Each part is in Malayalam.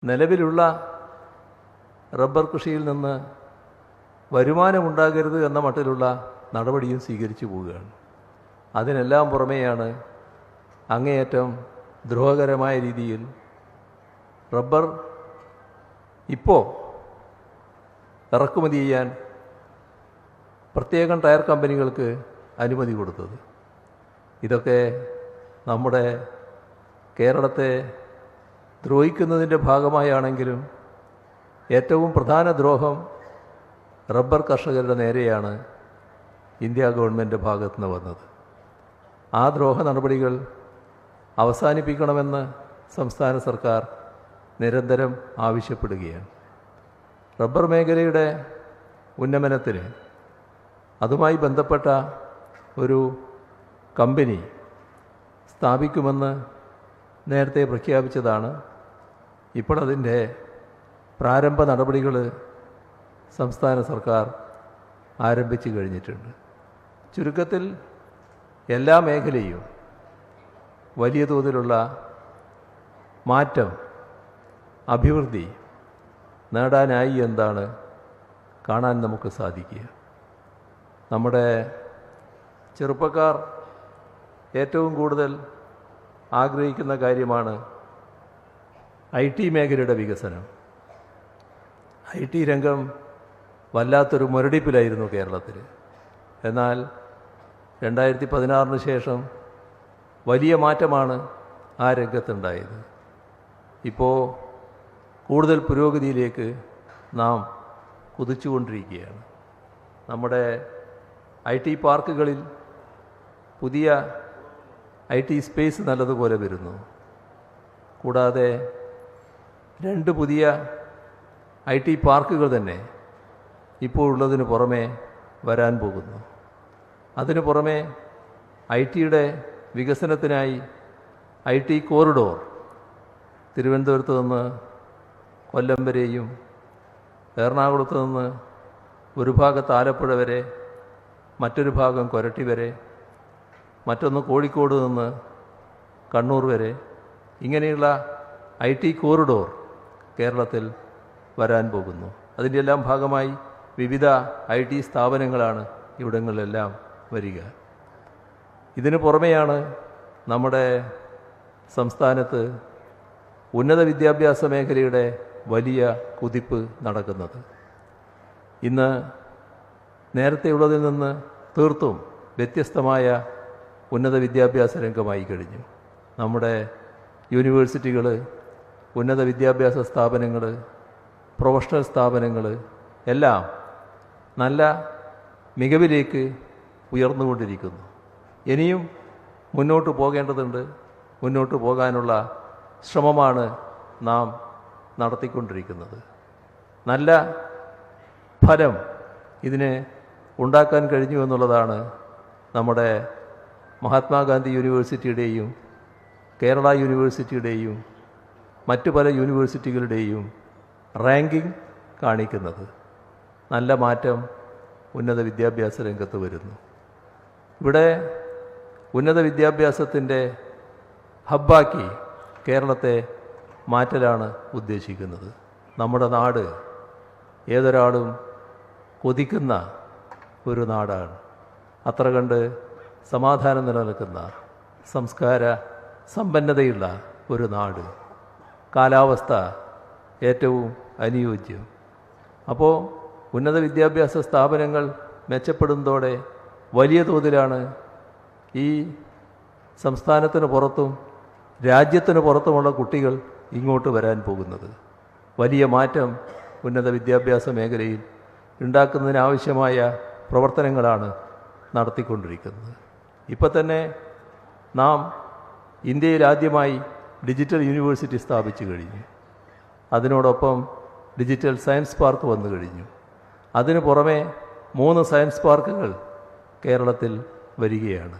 നിലവിലുള്ള റബ്ബർ കൃഷിയിൽ നിന്ന് വരുമാനമുണ്ടാകരുത് എന്ന മട്ടിലുള്ള നടപടിയും സ്വീകരിച്ചു പോവുകയാണ്. അതിനെല്ലാം പുറമെയാണ് അങ്ങേയറ്റം ദ്രോഹകരമായ രീതിയിൽ റബ്ബർ ഇപ്പോൾ ഇറക്കുമതി ചെയ്യാൻ പ്രത്യേകം ടയർ കമ്പനികൾക്ക് അനുമതി കൊടുത്തത്. ഇതൊക്കെ നമ്മുടെ കേരളത്തെ ദ്രോഹിക്കുന്നതിൻ്റെ ഭാഗമായാണെങ്കിലും ഏറ്റവും പ്രധാന ദ്രോഹം റബ്ബർ കർഷകരുടെ നേരെയാണ് ഇന്ത്യ ഗവൺമെൻറ് ഭാഗത്തു നിന്ന് വന്നത്. ആ ദ്രോഹ നടപടികൾ അവസാനിപ്പിക്കണമെന്ന് സംസ്ഥാന സർക്കാർ നിരന്തരം ആവശ്യപ്പെടുകയാണ്. റബ്ബർ മേഖലയുടെ ഉന്നമനത്തിന് അതുമായി ബന്ധപ്പെട്ട ഒരു കമ്പനി സ്ഥാപിക്കുമെന്ന് നേരത്തെ പ്രഖ്യാപിച്ചതാണ്. ഇപ്പോൾ അതിൻ്റെ പ്രാരംഭ നടപടികൾ സംസ്ഥാന സർക്കാർ ആരംഭിച്ചു കഴിഞ്ഞിട്ടുണ്ട്. ചുരുക്കത്തിൽ എല്ലാ മേഖലയും വലിയ തോതിലുള്ള മാറ്റം, അഭിവൃദ്ധി നേടാനായി എന്താണ് കാണാൻ നമുക്ക് സാധിക്കുക. നമ്മുടെ ചെറുപ്പക്കാർ ഏറ്റവും കൂടുതൽ ആഗ്രഹിക്കുന്ന കാര്യമാണ് IT മേഖലയുടെ വികസനം. IT രംഗം വല്ലാത്തൊരു മുരടിപ്പിലായിരുന്നു കേരളത്തിൽ. എന്നാൽ 2016 ശേഷം വലിയ മാറ്റമാണ് ആ രംഗത്തുണ്ടായത്. ഇപ്പോൾ കൂടുതൽ പുരോഗതിയിലേക്ക് നാം കുതിച്ചുകൊണ്ടിരിക്കുകയാണ്. നമ്മുടെ IT പാർക്കുകളിൽ പുതിയ IT സ്പേസ് നല്ലതുപോലെ വരുന്നു. കൂടാതെ 2 പുതിയ IT പാർക്കുകൾ തന്നെ ഇപ്പോൾ ഉള്ളതിന് പുറമെ വരാൻ പോകുന്നു. അതിനു പുറമെ IT-യുടെ വികസനത്തിനായി IT കോറിഡോർ തിരുവനന്തപുരത്ത് നിന്ന് കൊല്ലം വരെയും എറണാകുളത്ത് നിന്ന് ഒരു ഭാഗത്ത് ആലപ്പുഴ വരെ, മറ്റൊരു ഭാഗം കൊരട്ടി വരെ, മറ്റൊന്ന് കോഴിക്കോട് നിന്ന് കണ്ണൂർ വരെ, ഇങ്ങനെയുള്ള IT കോറിഡോർ കേരളത്തിൽ വരാൻ പോകുന്നു. അതിൻ്റെ എല്ലാം ഭാഗമായി വിവിധ IT സ്ഥാപനങ്ങളാണ് ഇവിടങ്ങളിലെല്ലാം വരിക. ഇതിനു പുറമെയാണ് നമ്മുടെ സംസ്ഥാനത്ത് ഉന്നത വിദ്യാഭ്യാസ മേഖലയുടെ വലിയ കുതിപ്പ് നടക്കുന്നത്. ഇന്ന് നേരത്തെയുള്ളതിൽ നിന്ന് തീർത്തും വ്യത്യസ്തമായ ഉന്നത വിദ്യാഭ്യാസ രംഗമായി കഴിഞ്ഞു. നമ്മുടെ യൂണിവേഴ്സിറ്റികൾ, ഉന്നത വിദ്യാഭ്യാസ സ്ഥാപനങ്ങൾ, പ്രൊഫഷണൽ സ്ഥാപനങ്ങൾ എല്ലാം നല്ല മികവിലേക്ക് ഉയർന്നുകൊണ്ടിരിക്കുന്നു. ഇനിയും മുന്നോട്ട് പോകേണ്ടതുണ്ട്. മുന്നോട്ട് പോകാനുള്ള ശ്രമമാണ് നാം നടത്തിക്കൊണ്ടിരിക്കുന്നത്. നല്ല ഫലം ഇതിന് ഉണ്ടാക്കാൻ കഴിഞ്ഞു എന്നുള്ളതാണ് നമ്മുടെ മഹാത്മാഗാന്ധി യൂണിവേഴ്സിറ്റിയുടെയും കേരള യൂണിവേഴ്സിറ്റിയുടെയും മറ്റു പല യൂണിവേഴ്സിറ്റികളുടെയും റാങ്കിംഗ് കാണിക്കുന്നത്. നല്ല മാറ്റം ഉന്നത വിദ്യാഭ്യാസ രംഗത്ത് വരുന്നു. ഇവിടെ ഉന്നത വിദ്യാഭ്യാസത്തിൻ്റെ ഹബ്ബാക്കി കേരളത്തെ മാറ്റലാണ് ഉദ്ദേശിക്കുന്നത്. നമ്മുടെ നാട് ഏതൊരാളും കൊതിക്കുന്ന ഒരു നാടാണ്. അത്ര കണ്ട് സമാധാനം നിലനിൽക്കുന്ന, സംസ്കാര സമ്പന്നതയുള്ള ഒരു നാട്. കാലാവസ്ഥ ഏറ്റവും അനുയോജ്യം. അപ്പോൾ ഉന്നത വിദ്യാഭ്യാസ സ്ഥാപനങ്ങൾ മെച്ചപ്പെടുന്നതോടെ വലിയ തോതിലാണ് ഈ സംസ്ഥാനത്തിന് പുറത്തും രാജ്യത്തിന് പുറത്തുമുള്ള കുട്ടികൾ ഇങ്ങോട്ട് വരാൻ പോകുന്നത്. വലിയ മാറ്റം ഉന്നത വിദ്യാഭ്യാസ മേഖലയിൽ ഉണ്ടാക്കുന്നതിനാവശ്യമായ പ്രവർത്തനങ്ങളാണ് നടത്തിക്കൊണ്ടിരിക്കുന്നത്. ഇപ്പോൾ തന്നെ നാം ഇന്ത്യയിൽ ആദ്യമായി ഡിജിറ്റൽ യൂണിവേഴ്സിറ്റി സ്ഥാപിച്ചു കഴിഞ്ഞു. അതിനോടൊപ്പം ഡിജിറ്റൽ സയൻസ് പാർക്ക് വന്നു കഴിഞ്ഞു. അതിനു പുറമെ 3 സയൻസ് പാർക്കുകൾ കേരളത്തിൽ വരികയാണ്.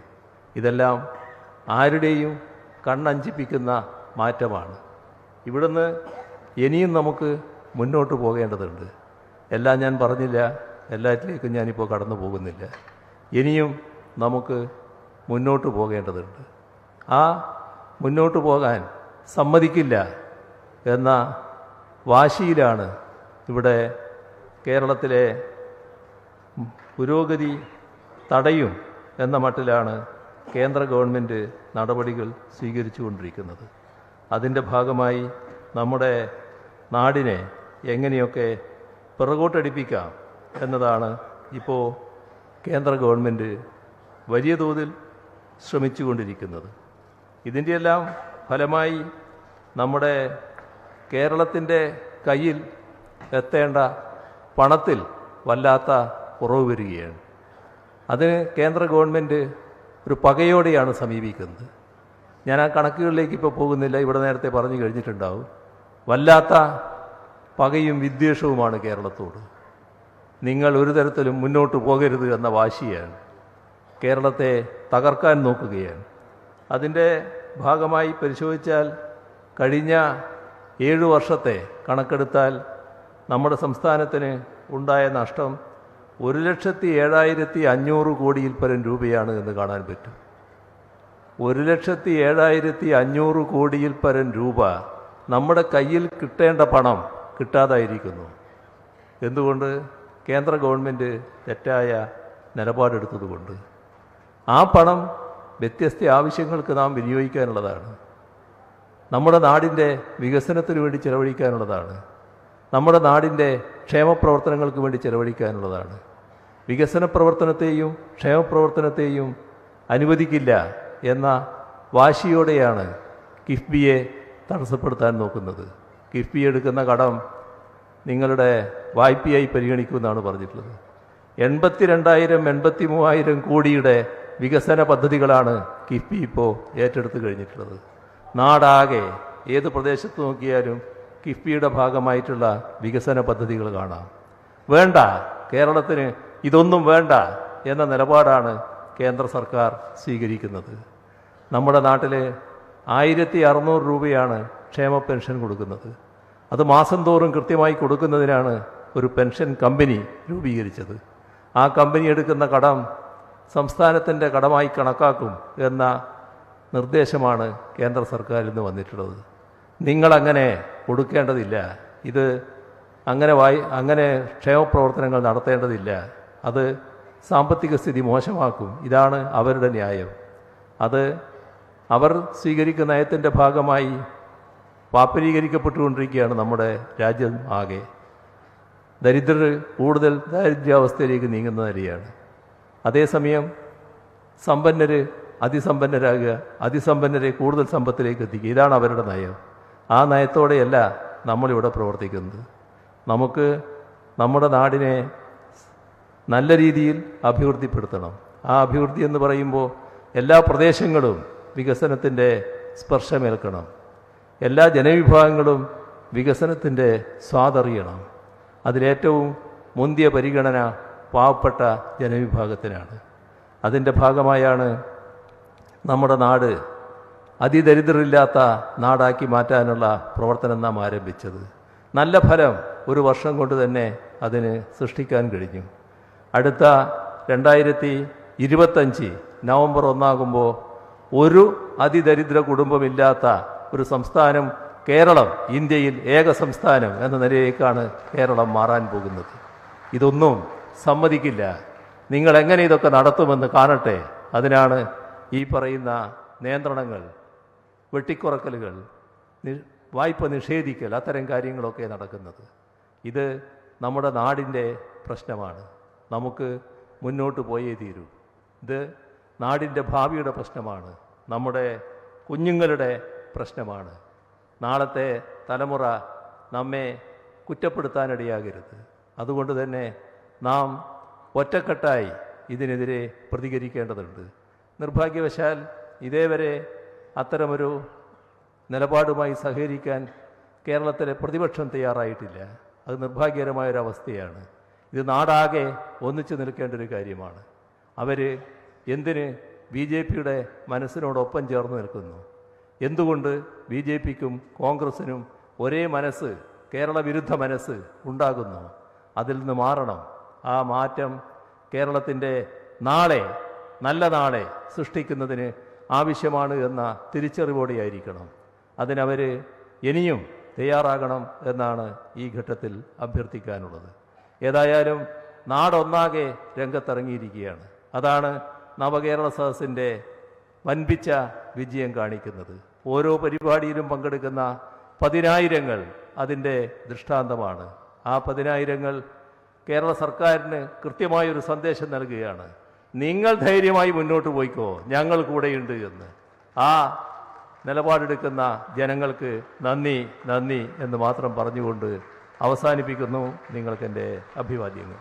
ഇതെല്ലാം ആരുടെയും കണ്ണഞ്ചിപ്പിക്കുന്ന മാറ്റമാണ്. ഇവിടുന്ന് ഇനിയും നമുക്ക് മുന്നോട്ട് പോകേണ്ടതുണ്ട്. എല്ലാം ഞാൻ പറഞ്ഞില്ല, എല്ലാറ്റിലേക്കും ഞാനിപ്പോൾ കടന്നു പോകുന്നില്ല. ഇനിയും നമുക്ക് മുന്നോട്ട് പോകേണ്ടതുണ്ട്. ആ മുന്നോട്ട് പോകാൻ സമ്മതിക്കില്ല എന്ന വാശിയിലാണ് ഇവിടെ കേരളത്തിലെ പുരോഗതി തടയും എന്ന മട്ടിലാണ് കേന്ദ്ര ഗവൺമെൻറ് നടപടികൾ സ്വീകരിച്ചുകൊണ്ടിരിക്കുന്നത്. അതിൻ്റെ ഭാഗമായി നമ്മുടെ നാടിനെ എങ്ങനെയൊക്കെ പിറകോട്ടടിപ്പിക്കാം എന്നതാണ് ഇപ്പോൾ കേന്ദ്ര ഗവൺമെൻറ് വലിയ തോതിൽ ശ്രമിച്ചുകൊണ്ടിരിക്കുന്നത്. ഇതിൻ്റെയെല്ലാം ഫലമായി നമ്മുടെ കേരളത്തിൻ്റെ കയ്യിൽ എത്തേണ്ട പണത്തിൽ വല്ലാത്ത കുറവ് വരികയാണ്. അതിന് കേന്ദ്ര ഗവൺമെൻറ് ഒരു പകയോടെയാണ് സമീപിക്കുന്നത്. ഞാൻ ആ കണക്കുകളിലേക്ക് ഇപ്പോൾ പോകുന്നില്ല, ഇവിടെ നേരത്തെ പറഞ്ഞു കഴിഞ്ഞിട്ടുണ്ടാവും. വല്ലാത്ത പകയും വിദ്വേഷവുമാണ് കേരളത്തോട്. നിങ്ങൾ ഒരു തരത്തിലും മുന്നോട്ട് പോകരുത് എന്ന വാശിയാണ്. കേരളത്തെ തകർക്കാൻ നോക്കുകയാണ്. അതിൻ്റെ ഭാഗമായി പരിശോധിച്ചാൽ കഴിഞ്ഞ 7 വർഷത്തെ കണക്കെടുത്താൽ നമ്മുടെ സംസ്ഥാനത്തിന് ഉണ്ടായ നഷ്ടം 1,07,500 കോടിയിൽ പരം രൂപയാണ് എന്ന് കാണാൻ പറ്റും. 1,07,500 കോടിയിൽ പരം രൂപ നമ്മുടെ കയ്യിൽ കിട്ടേണ്ട പണം കിട്ടാതായിരിക്കുന്നു. എന്തുകൊണ്ട്? കേന്ദ്ര ഗവൺമെൻറ് തെറ്റായ നിലപാടെടുത്തതുകൊണ്ട്. ആ പണം വ്യത്യസ്ത ആവശ്യങ്ങൾക്ക് നാം വിനിയോഗിക്കാനുള്ളതാണ്. നമ്മുടെ നാടിൻ്റെ വികസനത്തിന് വേണ്ടി ചെലവഴിക്കാനുള്ളതാണ്. നമ്മുടെ നാടിൻ്റെ ക്ഷേമപ്രവർത്തനങ്ങൾക്ക് വേണ്ടി ചെലവഴിക്കാനുള്ളതാണ്. വികസന പ്രവർത്തനത്തെയും ക്ഷേമപ്രവർത്തനത്തെയും അനുവദിക്കില്ല എന്ന വാശിയോടെയാണ് കിഫ്ബിയെ തടസ്സപ്പെടുത്താൻ നോക്കുന്നത്. കിഫ്ബി എടുക്കുന്ന കടം നിങ്ങളുടെ വായ്പയായി പരിഗണിക്കുമെന്നാണ് പറഞ്ഞിട്ടുള്ളത്. 82,000-83,000 കോടിയുടെ വികസന പദ്ധതികളാണ് കിഫ്ബി ഇപ്പോൾ ഏറ്റെടുത്ത് കഴിഞ്ഞിട്ടുള്ളത്. നാടാകെ ഏത് പ്രദേശത്ത് നോക്കിയാലും കിഫ്ബിയുടെ ഭാഗമായിട്ടുള്ള വികസന പദ്ധതികൾ കാണാം. വേണ്ട, കേരളത്തിന് ഇതൊന്നും വേണ്ട എന്ന നിലപാടാണ് കേന്ദ്ര സർക്കാർ സ്വീകരിക്കുന്നത്. നമ്മുടെ നാട്ടിൽ 1,600 രൂപയാണ് ക്ഷേമ പെൻഷൻ കൊടുക്കുന്നത്. അത് മാസം തോറും കൃത്യമായി കൊടുക്കുന്നതിനാണ് ഒരു പെൻഷൻ കമ്പനി രൂപീകരിച്ചത്. ആ കമ്പനി എടുക്കുന്ന കടം സംസ്ഥാനത്തിൻ്റെ കടമായി കണക്കാക്കും എന്ന നിർദ്ദേശമാണ് കേന്ദ്ര സർക്കാരിൽ നിന്ന് വന്നിട്ടുള്ളത്. നിങ്ങളങ്ങനെ കൊടുക്കേണ്ടതില്ല, ഇത് അങ്ങനെ ക്ഷേമപ്രവർത്തനങ്ങൾ നടത്തേണ്ടതില്ല, അത് സാമ്പത്തിക സ്ഥിതി മോശമാക്കും. ഇതാണ് അവരുടെ ന്യായം. അത് അവർ സ്വീകരിക്കുന്ന നയത്തിൻ്റെ ഭാഗമായി പാപ്പരീകരിക്കപ്പെട്ടുകൊണ്ടിരിക്കുകയാണ് നമ്മുടെ രാജ്യം ആകെ. ദരിദ്രർ കൂടുതൽ ദാരിദ്ര്യാവസ്ഥയിലേക്ക് നീങ്ങുന്ന നിലയാണ്. അതേസമയം സമ്പന്നർ അതിസമ്പന്നരാകുക, അതിസമ്പന്നരെ കൂടുതൽ സമ്പത്തിലേക്ക് എത്തിക്കുക, ഇതാണ് അവരുടെ നയം. ആ നയത്തോടെയല്ല നമ്മളിവിടെ പ്രവർത്തിക്കുന്നത്. നമുക്ക് നമ്മുടെ നാടിനെ നല്ല രീതിയിൽ അഭിവൃദ്ധിപ്പെടുത്തണം. ആ അഭിവൃദ്ധി എന്ന് പറയുമ്പോൾ എല്ലാ പ്രദേശങ്ങളും വികസനത്തിൻ്റെ സ്പർശമേൽക്കണം. എല്ലാ ജനവിഭാഗങ്ങളും വികസനത്തിൻ്റെ സ്വാദറിയണം. അതിലേറ്റവും മുന്തിയ പരിഗണന പാവപ്പെട്ട ജനവിഭാഗത്തിനാണ്. അതിൻ്റെ ഭാഗമായാണ് നമ്മുടെ നാട് അതിദരിദ്രരില്ലാത്ത നാടാക്കി മാറ്റാനുള്ള പ്രവർത്തനം നാം ആരംഭിച്ചത്. നല്ല ഫലം 1 വർഷം കൊണ്ട് തന്നെ അതിന് സൃഷ്ടിക്കാൻ കഴിഞ്ഞു. അടുത്ത 2025 നവംബർ 1 ഒരു അതിദരിദ്ര കുടുംബമില്ലാത്ത ഒരു സംസ്ഥാനം കേരളം, ഇന്ത്യയിൽ ഏക സംസ്ഥാനം എന്ന നിലയിലേക്കാണ് കേരളം മാറാൻ പോകുന്നത്. ഇതൊന്നും സമ്മതിക്കില്ല. നിങ്ങൾ എങ്ങനെ ഇതൊക്കെ നടത്തുമെന്ന് കാണട്ടെ. അതിനാണ് ഈ പറയുന്ന നിയന്ത്രണങ്ങൾ, വെട്ടിക്കുറക്കലുകൾ, വായ്പ നിഷേധിക്കൽ, അത്തരം കാര്യങ്ങളൊക്കെ നടക്കുന്നത്. ഇത് നമ്മുടെ നാടിൻ്റെ പ്രശ്നമാണ്. നമുക്ക് മുന്നോട്ട് പോയേ തീരൂ. ഇത് നാടിൻ്റെ ഭാവിയുടെ പ്രശ്നമാണ്. നമ്മുടെ കുഞ്ഞുങ്ങളുടെ പ്രശ്നമാണ്. നാളത്തെ തലമുറ നമ്മെ കുറ്റപ്പെടുത്താനിടയാകരുത്. അതുകൊണ്ട് തന്നെ നാം ഒറ്റക്കെട്ടായി ഇതിനെതിരെ പ്രതികരിക്കേണ്ടതുണ്ട്. നിർഭാഗ്യവശാൽ ഇതേവരെ അത്തരമൊരു നിലപാടുമായി സഹകരിക്കാൻ കേരളത്തിലെ പ്രതിപക്ഷം തയ്യാറായിട്ടില്ല. അത് നിർഭാഗ്യകരമായൊരവസ്ഥയാണ്. ഇത് നാടാകെ ഒന്നിച്ചു നിൽക്കേണ്ട ഒരു കാര്യമാണ്. അവർ എന്തിന് BJPയുടെ മനസ്സിനോടൊപ്പം ചേർന്ന് നിൽക്കുന്നു? എന്തുകൊണ്ട് BJPക്കും കോൺഗ്രസിനും ഒരേ മനസ്സ്, കേരള വിരുദ്ധ മനസ്സ് ഉണ്ടാകുന്നു? അതിൽ നിന്ന് മാറണം. ആ മാറ്റം കേരളത്തിൻ്റെ നാളെ, നല്ല നാളെ സൃഷ്ടിക്കുന്നതിന് ആവശ്യമാണ് എന്ന തിരിച്ചറിവോടെയായിരിക്കണം. അതിനവർ ഇനിയും തയ്യാറാകണം എന്നാണ് ഈ ഘട്ടത്തിൽ അഭ്യർത്ഥിക്കാനുള്ളത്. ഏതായാലും നാടൊന്നാകെ രംഗത്തിറങ്ങിയിരിക്കുകയാണ്. അതാണ് നവകേരള സദസ്സിൻ്റെ വൻപിച്ച വിജയം കാണിക്കുന്നത്. ഓരോ പരിപാടിയിലും പങ്കെടുക്കുന്ന പതിനായിരങ്ങൾ അതിൻ്റെ ദൃഷ്ടാന്തമാണ്. ആ പതിനായിരങ്ങൾ കേരള സർക്കാരിന് കൃത്യമായൊരു സന്ദേശം നൽകുകയാണ്. നിങ്ങൾ ധൈര്യമായി മുന്നോട്ട് പോയിക്കോ, ഞങ്ങൾ കൂടെയുണ്ട് എന്ന്. ആ നിലപാടെടുക്കുന്ന ജനങ്ങൾക്ക് നന്ദി നന്ദി എന്ന് മാത്രം പറഞ്ഞുകൊണ്ട് അവസാനിപ്പിക്കുന്നു. നിങ്ങൾക്കെൻ്റെ അഭിവാദ്യങ്ങൾ.